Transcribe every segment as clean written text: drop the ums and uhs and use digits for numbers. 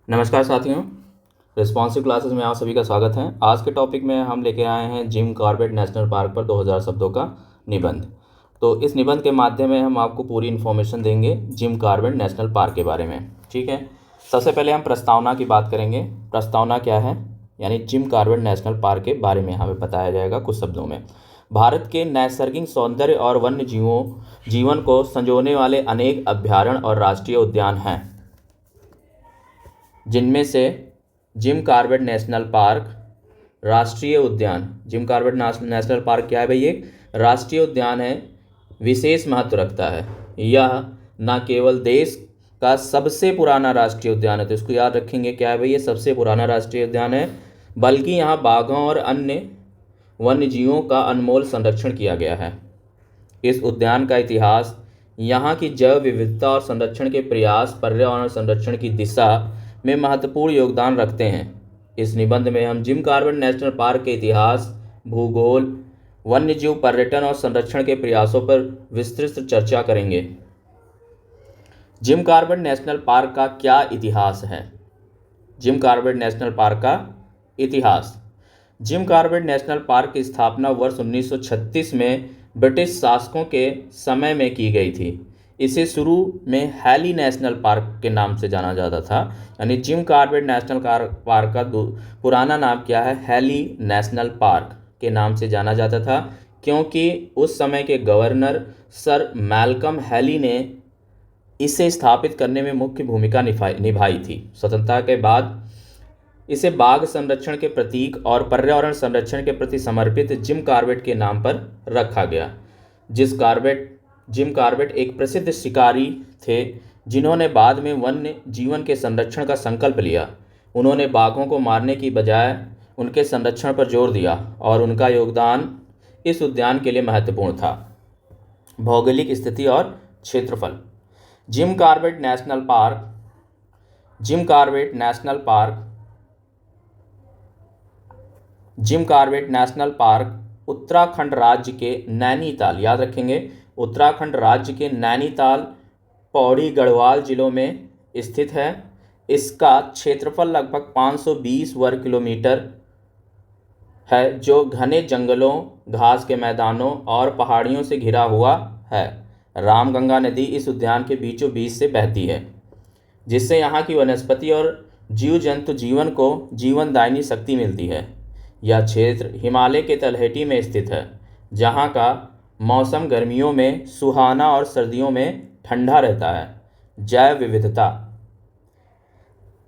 नमस्कार साथियों। Responsive classes में आप सभी का स्वागत है। आज के टॉपिक में हम लेके आए हैं जिम कॉर्बेट नेशनल पार्क पर 2000 शब्दों का निबंध। तो इस निबंध के माध्यम में हम आपको पूरी इन्फॉर्मेशन देंगे जिम कॉर्बेट नेशनल पार्क के बारे में। ठीक है, सबसे पहले हम प्रस्तावना की बात करेंगे। प्रस्तावना क्या है, यानी जिम कॉर्बेट नेशनल पार्क के बारे में हमें बताया जाएगा कुछ शब्दों में। भारत के नैसर्गिक सौंदर्य और वन्य जीवन को संजोने वाले अनेक अभयारण्य और राष्ट्रीय उद्यान हैं, जिनमें से जिम कॉर्बेट नेशनल पार्क राष्ट्रीय उद्यान। जिम कॉर्बेट नेशनल पार्क क्या है भाई? एक राष्ट्रीय उद्यान है, विशेष महत्व रखता है। यह न केवल देश का सबसे पुराना राष्ट्रीय उद्यान है, तो इसको याद रखेंगे, क्या है भाई? ये सबसे पुराना राष्ट्रीय उद्यान है, बल्कि यहाँ बाघों और अन्य वन्य जीवों का अनमोल संरक्षण किया गया है। इस उद्यान का इतिहास, यहाँ की जैव विविधता और संरक्षण के प्रयास पर्यावरण संरक्षण की दिशा में महत्वपूर्ण योगदान रखते हैं। इस निबंध में हम जिम कॉर्बेट नेशनल पार्क के इतिहास, भूगोल, वन्यजीव पर्यटन और संरक्षण के प्रयासों पर विस्तृत चर्चा करेंगे। जिम कॉर्बेट नेशनल पार्क का क्या इतिहास है? जिम कॉर्बेट नेशनल पार्क का इतिहास। जिम कॉर्बेट नेशनल पार्क की स्थापना वर्ष 1936 में ब्रिटिश शासकों के समय में की गई थी। इसे शुरू में हैली नेशनल पार्क के नाम से जाना जाता था, यानी जिम कॉर्बेट नेशनल पार्क का पुराना नाम क्या है? हैली नेशनल पार्क के नाम से जाना जाता था, क्योंकि उस समय के गवर्नर सर मैल्कम हैली ने इसे स्थापित करने में मुख्य भूमिका निभाई थी। स्वतंत्रता के बाद इसे बाघ संरक्षण के प्रतीक और पर्यावरण संरक्षण के प्रति समर्पित जिम कॉर्बेट के नाम पर रखा गया। जिम कॉर्बेट एक प्रसिद्ध शिकारी थे, जिन्होंने बाद में वन्य जीवन के संरक्षण का संकल्प लिया। उन्होंने बाघों को मारने की बजाय उनके संरक्षण पर जोर दिया और उनका योगदान इस उद्यान के लिए महत्वपूर्ण था। भौगोलिक स्थिति और क्षेत्रफल। Jim Corbett national park Jim Corbett national park Uttarakhand राज्य के नैनीताल, याद रखेंगे, उत्तराखंड राज्य के नैनीताल, पौड़ी, गढ़वाल जिलों में स्थित है। इसका क्षेत्रफल लगभग 520 वर्ग किलोमीटर है, जो घने जंगलों, घास के मैदानों और पहाड़ियों से घिरा हुआ है। रामगंगा नदी इस उद्यान के बीचों बीच से बहती है, जिससे यहाँ की वनस्पति और जीव जंतु जीवन को जीवनदायिनी शक्ति मिलती है। यह क्षेत्र हिमालय के तलहटी में स्थित है, जहाँ का मौसम गर्मियों में सुहाना और सर्दियों में ठंडा रहता है। जैव विविधता।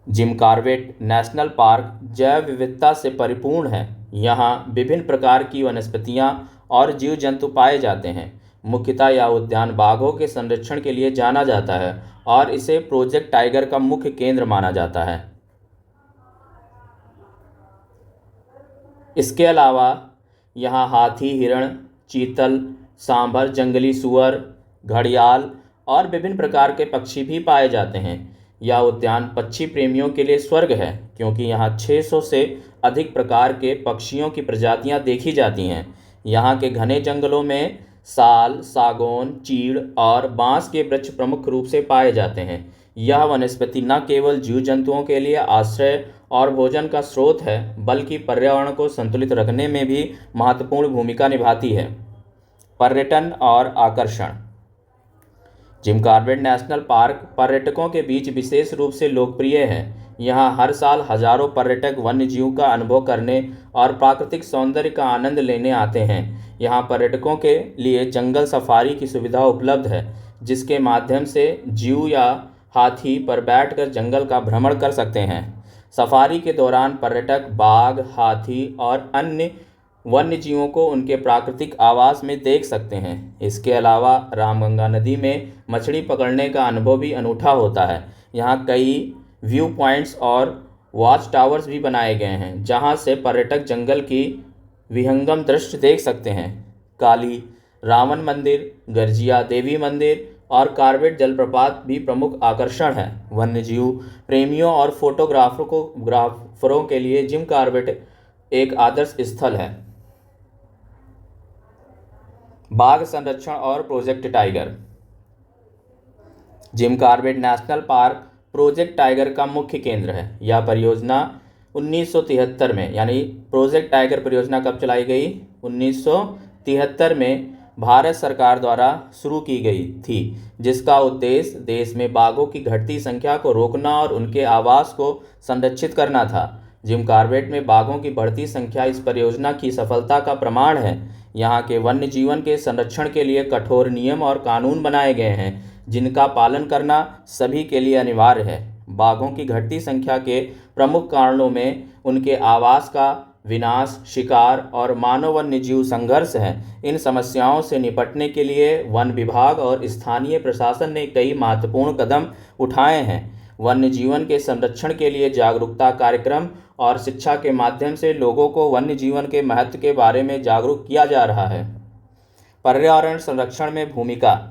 जिम कॉर्बेट नेशनल पार्क जैव विविधता से परिपूर्ण है। यहाँ विभिन्न प्रकार की वनस्पतियाँ और जीव जंतु पाए जाते हैं। मुख्यतः यह उद्यान बाघों के संरक्षण के लिए जाना जाता है और इसे प्रोजेक्ट टाइगर का मुख्य केंद्र माना जाता है। इसके अलावा यहाँ हाथी, हिरण, चीतल, सांभर, जंगली सुअर, घड़ियाल और विभिन्न प्रकार के पक्षी भी पाए जाते हैं। यह उद्यान पक्षी प्रेमियों के लिए स्वर्ग है, क्योंकि यहाँ 600 से अधिक प्रकार के पक्षियों की प्रजातियाँ देखी जाती हैं। यहाँ के घने जंगलों में साल, सागौन, चीड़ और बांस के वृक्ष प्रमुख रूप से पाए जाते हैं। यह वनस्पति न केवल जीव जंतुओं के लिए आश्रय और भोजन का स्रोत है, बल्कि पर्यावरण को संतुलित रखने में भी महत्वपूर्ण भूमिका निभाती है। पर्यटन और आकर्षण। जिम कॉर्बेट नेशनल पार्क पर्यटकों के बीच विशेष रूप से लोकप्रिय है। यहाँ हर साल हजारों पर्यटक वन्य जीव का अनुभव करने और प्राकृतिक सौंदर्य का आनंद लेने आते हैं। यहाँ पर्यटकों के लिए जंगल सफारी की सुविधा उपलब्ध है, जिसके माध्यम से जीव या हाथी पर बैठकर जंगल का भ्रमण कर सकते हैं। सफारी के दौरान पर्यटक बाघ, हाथी और अन्य वन्य जीवों को उनके प्राकृतिक आवास में देख सकते हैं। इसके अलावा रामगंगा नदी में मछली पकड़ने का अनुभव भी अनूठा होता है। यहाँ कई व्यू पॉइंट्स और वॉच टावर्स भी बनाए गए हैं, जहाँ से पर्यटक जंगल की विहंगम दृश्य देख सकते हैं। काली रावण मंदिर, गर्जिया देवी मंदिर और कॉर्बेट जलप्रपात भी प्रमुख आकर्षण हैं। वन्यजीव प्रेमियों और फोटोग्राफरों के लिए जिम कॉर्बेट एक आदर्श स्थल है। बाघ संरक्षण और project tiger. Jim Corbett national park project tiger का मुख्य केंद्र है। यह परियोजना 1973 में, यानी प्रोजेक्ट टाइगर परियोजना कब चलाई गई? 1973 में भारत सरकार द्वारा शुरू की गई थी, जिसका उद्देश्य देश में बाघों की घटती संख्या को रोकना और उनके आवास को संरक्षित करना था। जिम कॉर्बेट में बाघों की बढ़ती संख्या इस परियोजना की सफलता का प्रमाण है। यहाँ के वन्य जीवन के संरक्षण के लिए कठोर नियम और कानून बनाए गए हैं, जिनका पालन करना सभी के लिए अनिवार्य है। बाघों की घटती संख्या के प्रमुख कारणों में उनके आवास का विनाश, शिकार और मानव वन्यजीव संघर्ष है। इन समस्याओं से निपटने के लिए वन विभाग और स्थानीय प्रशासन ने कई महत्वपूर्ण कदम उठाए हैं। वन्य जीवन के संरक्षण के लिए जागरूकता कार्यक्रम और शिक्षा के माध्यम से लोगों को वन्य जीवन के महत्व के बारे में जागरूक किया जा रहा है। पर्यावरण संरक्षण में भूमिका।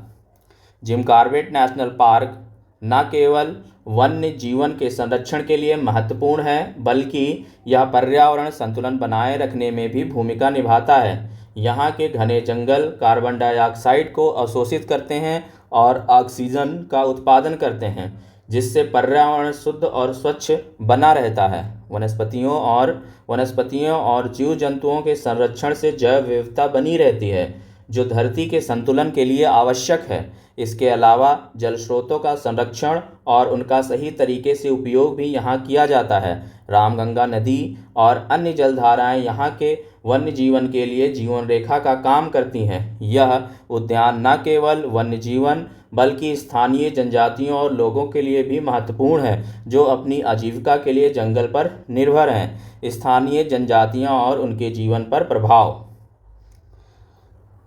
जिम कॉर्बेट नेशनल पार्क न केवल वन्य जीवन के संरक्षण के लिए महत्वपूर्ण है, बल्कि यह पर्यावरण संतुलन बनाए रखने में भी भूमिका निभाता है। यहाँ के घने जंगल कार्बन डाइऑक्साइड को अवशोषित करते हैं और ऑक्सीजन का उत्पादन करते हैं, जिससे पर्यावरण शुद्ध और स्वच्छ बना रहता है। वनस्पतियों और जीव जंतुओं के संरक्षण से जैव विविधता बनी रहती है, जो धरती के संतुलन के लिए आवश्यक है। इसके अलावा जल स्रोतों का संरक्षण और उनका सही तरीके से उपयोग भी यहाँ किया जाता है। रामगंगा नदी और अन्य जलधाराएं यहाँ के वन्य जीवन के लिए जीवन रेखा का काम करती हैं। यह उद्यान न केवल वन्य जीवन बल्कि स्थानीय जनजातियों और लोगों के लिए भी महत्वपूर्ण है, जो अपनी आजीविका के लिए जंगल पर निर्भर हैं। स्थानीय जनजातियां और उनके जीवन पर प्रभाव।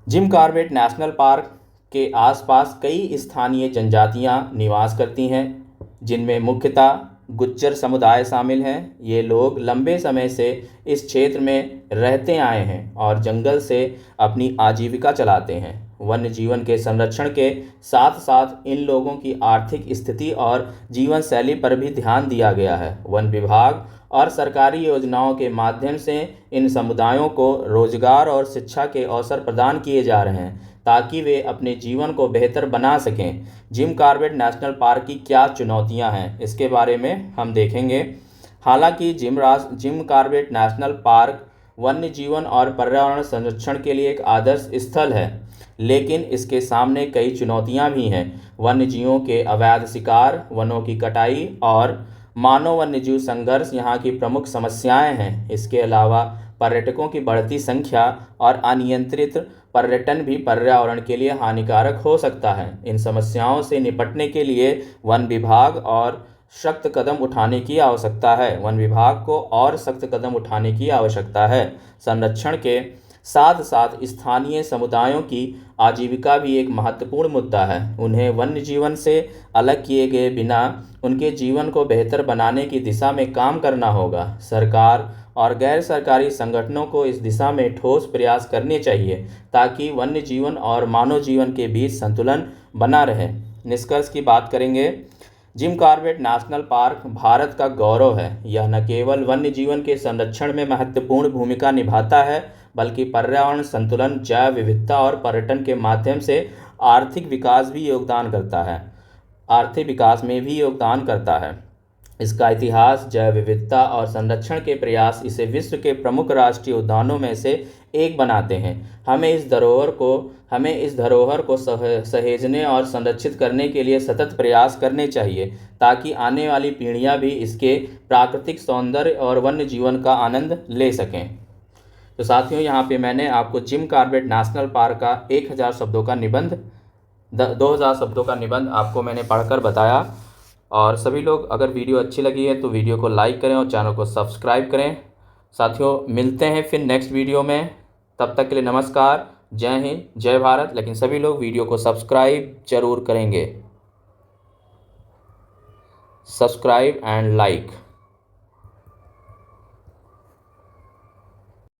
जिम कॉर्बेट नेशनल पार्क के आसपास कई स्थानीय जनजातियां निवास करती हैं, जिनमें मुख्यतः गुज्जर समुदाय शामिल हैं। ये लोग लंबे समय से इस क्षेत्र में रहते आए हैं और जंगल से अपनी आजीविका चलाते हैं। वन्य जीवन के संरक्षण के साथ साथ इन लोगों की आर्थिक स्थिति और जीवन शैली पर भी ध्यान दिया गया है। वन विभाग और सरकारी योजनाओं के माध्यम से इन समुदायों को रोजगार और शिक्षा के अवसर प्रदान किए जा रहे हैं, ताकि वे अपने जीवन को बेहतर बना सकें। जिम कॉर्बेट नेशनल पार्क की क्या चुनौतियां हैं, इसके बारे में हम देखेंगे। हालांकि जिम कॉर्बेट नेशनल पार्क वन्य जीवन और पर्यावरण संरक्षण के लिए एक आदर्श स्थल है, लेकिन इसके सामने कई चुनौतियां भी हैं। वन्य जीवों के अवैध शिकार, वनों की कटाई और मानव वन्यजीव संघर्ष यहाँ की प्रमुख समस्याएं हैं। इसके अलावा पर्यटकों की बढ़ती संख्या और अनियंत्रित पर्यटन भी पर्यावरण के लिए हानिकारक हो सकता है। इन समस्याओं से निपटने के लिए वन विभाग और सख्त कदम उठाने की आवश्यकता है। वन विभाग को और सख्त कदम उठाने की आवश्यकता है। संरक्षण के साथ साथ स्थानीय समुदायों की आजीविका भी एक महत्वपूर्ण मुद्दा है। उन्हें वन्य जीवन से अलग किए गए बिना उनके जीवन को बेहतर बनाने की दिशा में काम करना होगा। सरकार और गैर सरकारी संगठनों को इस दिशा में ठोस प्रयास करने चाहिए, ताकि वन्य जीवन और मानव जीवन के बीच संतुलन बना रहे। निष्कर्ष की बात करेंगे। Jim Corbett national park Bharat का गौरव है। यह न केवल वन्य जीवन के संरक्षण में महत्वपूर्ण भूमिका निभाता है, बल्कि पर्यावरण संतुलन, जैव विविधता और पर्यटन के माध्यम से आर्थिक विकास में भी योगदान करता है। इसका इतिहास, जैव विविधता और संरक्षण के प्रयास इसे विश्व के प्रमुख राष्ट्रीय उद्यानों में से एक बनाते हैं। हमें इस धरोहर को सहेजने और संरक्षित करने के लिए सतत प्रयास करने चाहिए, ताकि आने वाली पीढ़ियां भी इसके प्राकृतिक सौंदर्य और वन्य जीवन का आनंद ले सकें। तो साथियों, यहाँ पे मैंने आपको जिम कॉर्बेट नेशनल पार्क का 1000 शब्दों का निबंध 2000 शब्दों का निबंध आपको मैंने पढ़कर बताया। और सभी लोग, अगर वीडियो अच्छी लगी है तो वीडियो को लाइक करें और चैनल को सब्सक्राइब करें। साथियों, मिलते हैं फिर नेक्स्ट वीडियो में। तब तक के लिए नमस्कार, जय हिंद, जय भारत। लेकिन सभी लोग वीडियो को सब्सक्राइब जरूर करेंगे। Subscribe and like.